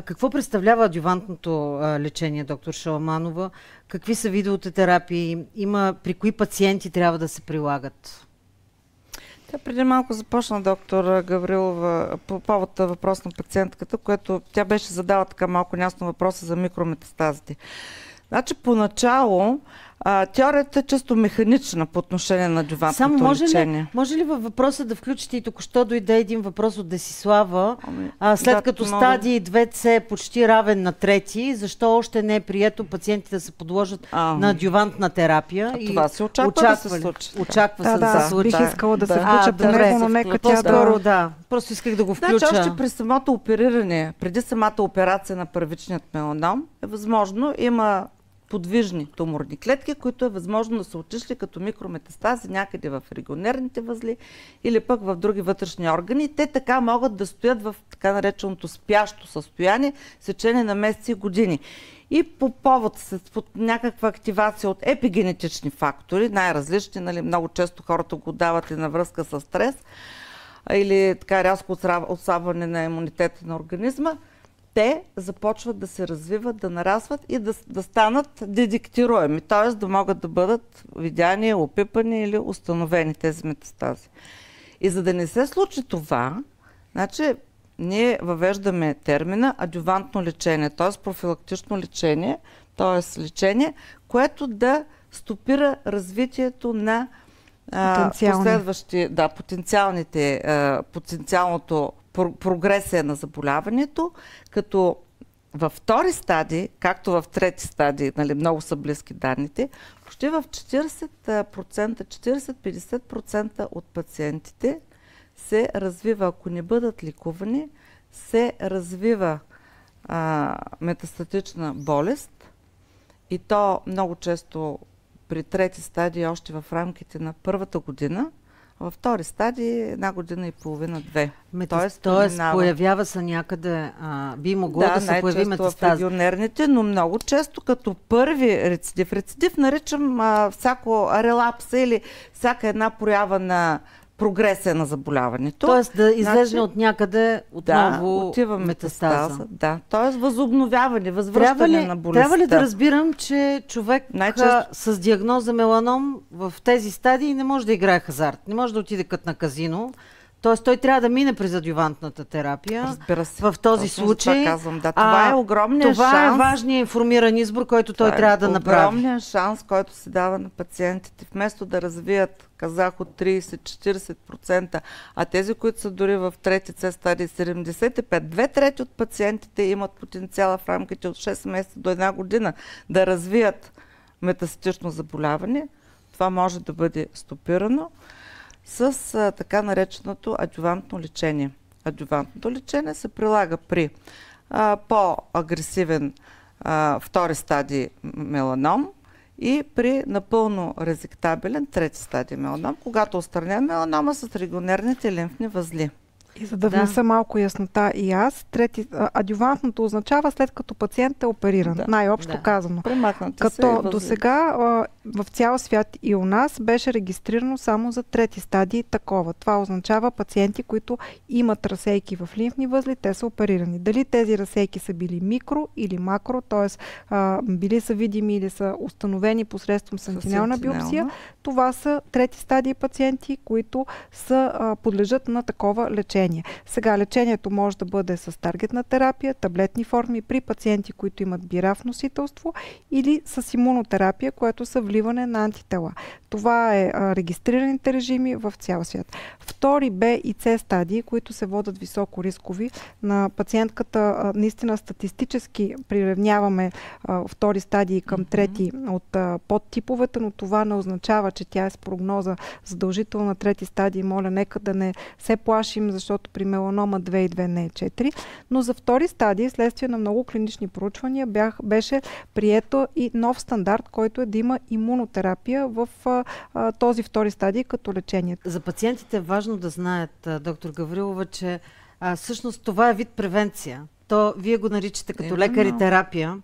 Какво представлява адювантното лечение, доктор Шаламанова? Какви са видовете терапии? При кои пациенти трябва да се прилагат? Преди малко започна доктор Гаврилова по повод въпрос на пациентката, което тя беше задала така малко нясно въпроса за микрометастазите. Значи поначало теорията е чисто механична по отношение на адювантното лечение. Може ли във въпроса да включите и току-що дойде един въпрос от Десислава, след като стадий 2C е почти равен на трети, защо още не е прието пациентите да се подложат на адювантна терапия? Това се очаква да се случи. Очаква се да се случи. Бих искала да се включат до него, но нека тя да... Просто исках да го включа. Значи още при самото опериране, преди самата операция на първичният меланом, е възможно, има подвижни туморни клетки, които е възможно да са отишли като микрометастази някъде в регионерните възли или пък в други вътрешни органи. Те така могат да стоят в така нареченото спящо състояние в течение на месеци и години. И по повод под някаква активация от епигенетични фактори, най-различни, нали, много често хората го дават и на връзка с стрес или така рязко отслабване на имунитета на организма, те започват да се развиват, да нарастват и да станат детектируеми, т.е. да могат да бъдат видяни, опипани или установени тези метастази. И за да не се случи това, значи ние въвеждаме термина адювантно лечение, т.е. профилактично лечение, т.е. лечение, което да стопира развитието на потенциалното прогресия на заболяването, като във втори стадий, както в трети стадий, нали, много са близки данните, почти в 40-50% от пациентите се развива, ако не бъдат лекувани, се развива метастатична болест и то много често при трети стадий още в рамките на първата година, във втори стадий 1 година и половина-2. Тоест появява се някъде, би могло да се появи метастаз. В регионерните, но много често като първи рецидив. Рецидив наричам всяко релапса или всяка една проява на прогресия на заболяването. Тоест да излезе от някъде отново метастаза. Да, т.е. възобновяване, възвръщане на болестта. Трябва ли да разбирам, че човек с диагноза меланом в тези стадии не може да играе хазарт, не може да отиде като на казино, т.е. той трябва да мине през адювантната терапия. Разбира се. В този случай. Това е огромният шанс. Това е важният информиран избор, който той трябва да направи. Огромният шанс, който се дава на пациентите, вместо да развият, казах, от 30-40%, а тези, които са дори в трети С стадии 75%, 2/3 от пациентите имат потенциала в рамките от 6 месеца до 1 година да развият метастатично заболяване. Това може да бъде стопирано с така нареченото адювантно лечение. Адювантното лечение се прилага при по-агресивен втори стадий меланом и при напълно резектабелен трети стадий меланом, когато отстранем меланома с регионерните лимфни възли. И за да внеса малко яснота и аз, адювантното означава след като пациент е опериран, най-общо казано. Като до сега в цял свят и у нас беше регистрирано само за трети стадии такова. Това означава пациенти, които имат разсейки в лимфни възли, те са оперирани. Дали тези разсейки са били микро или макро, т.е. били са видими или са установени посредством сентинелна биопсия, това са трети стадии пациенти, които подлежат на такова лечение. Сега лечението може да бъде с таргетна терапия, таблетни форми при пациенти, които имат бирав носителство или с имунотерапия, което са вливане на антитела. Това е регистрираните режими в цял свят. Втори Б и С стадии, които се водят високо рискови, на пациентката наистина статистически приравняваме втори стадии към трети от подтиповете, но това не означава, че тя е с прогноза задължително на трети стадии. Моля, нека да не се плашим, защото при меланома 2 и 2 не е 4. Но за втори стадий, следствие на много клинични проучвания, беше прието и нов стандарт, който е да има имунотерапия в този втори стадий като лечение. За пациентите е важно да знаят, доктор Гаврилова, че всъщност това е вид превенция. Вие го наричате като лекари терапия.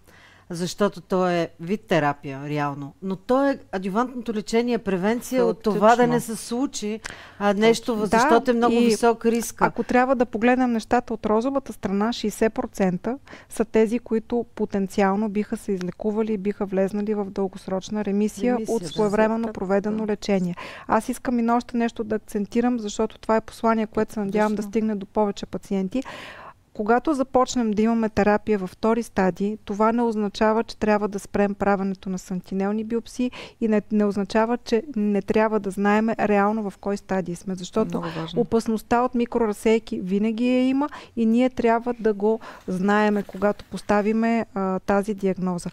защото то е вид терапия, реално. Но то е адювантното лечение, превенция от това да не се случи нещо, защото е много висок риск. Ако трябва да погледнем нещата от розовата страна, 60% са тези, които потенциално биха се излекували и биха влезнали в дългосрочна ремисия от своевременно проведено лечение. Аз искам и на още нещо да акцентирам, защото това е послание, което се надявам да стигне до повече пациенти. Когато започнем да имаме терапия във втори стадии, това не означава, че трябва да спрем правенето на сантинелни биопсии и не означава, че не трябва да знаем реално в кой стадий сме, защото опасността от микроразсейки винаги има и ние трябва да го знаеме, когато поставиме тази диагноза.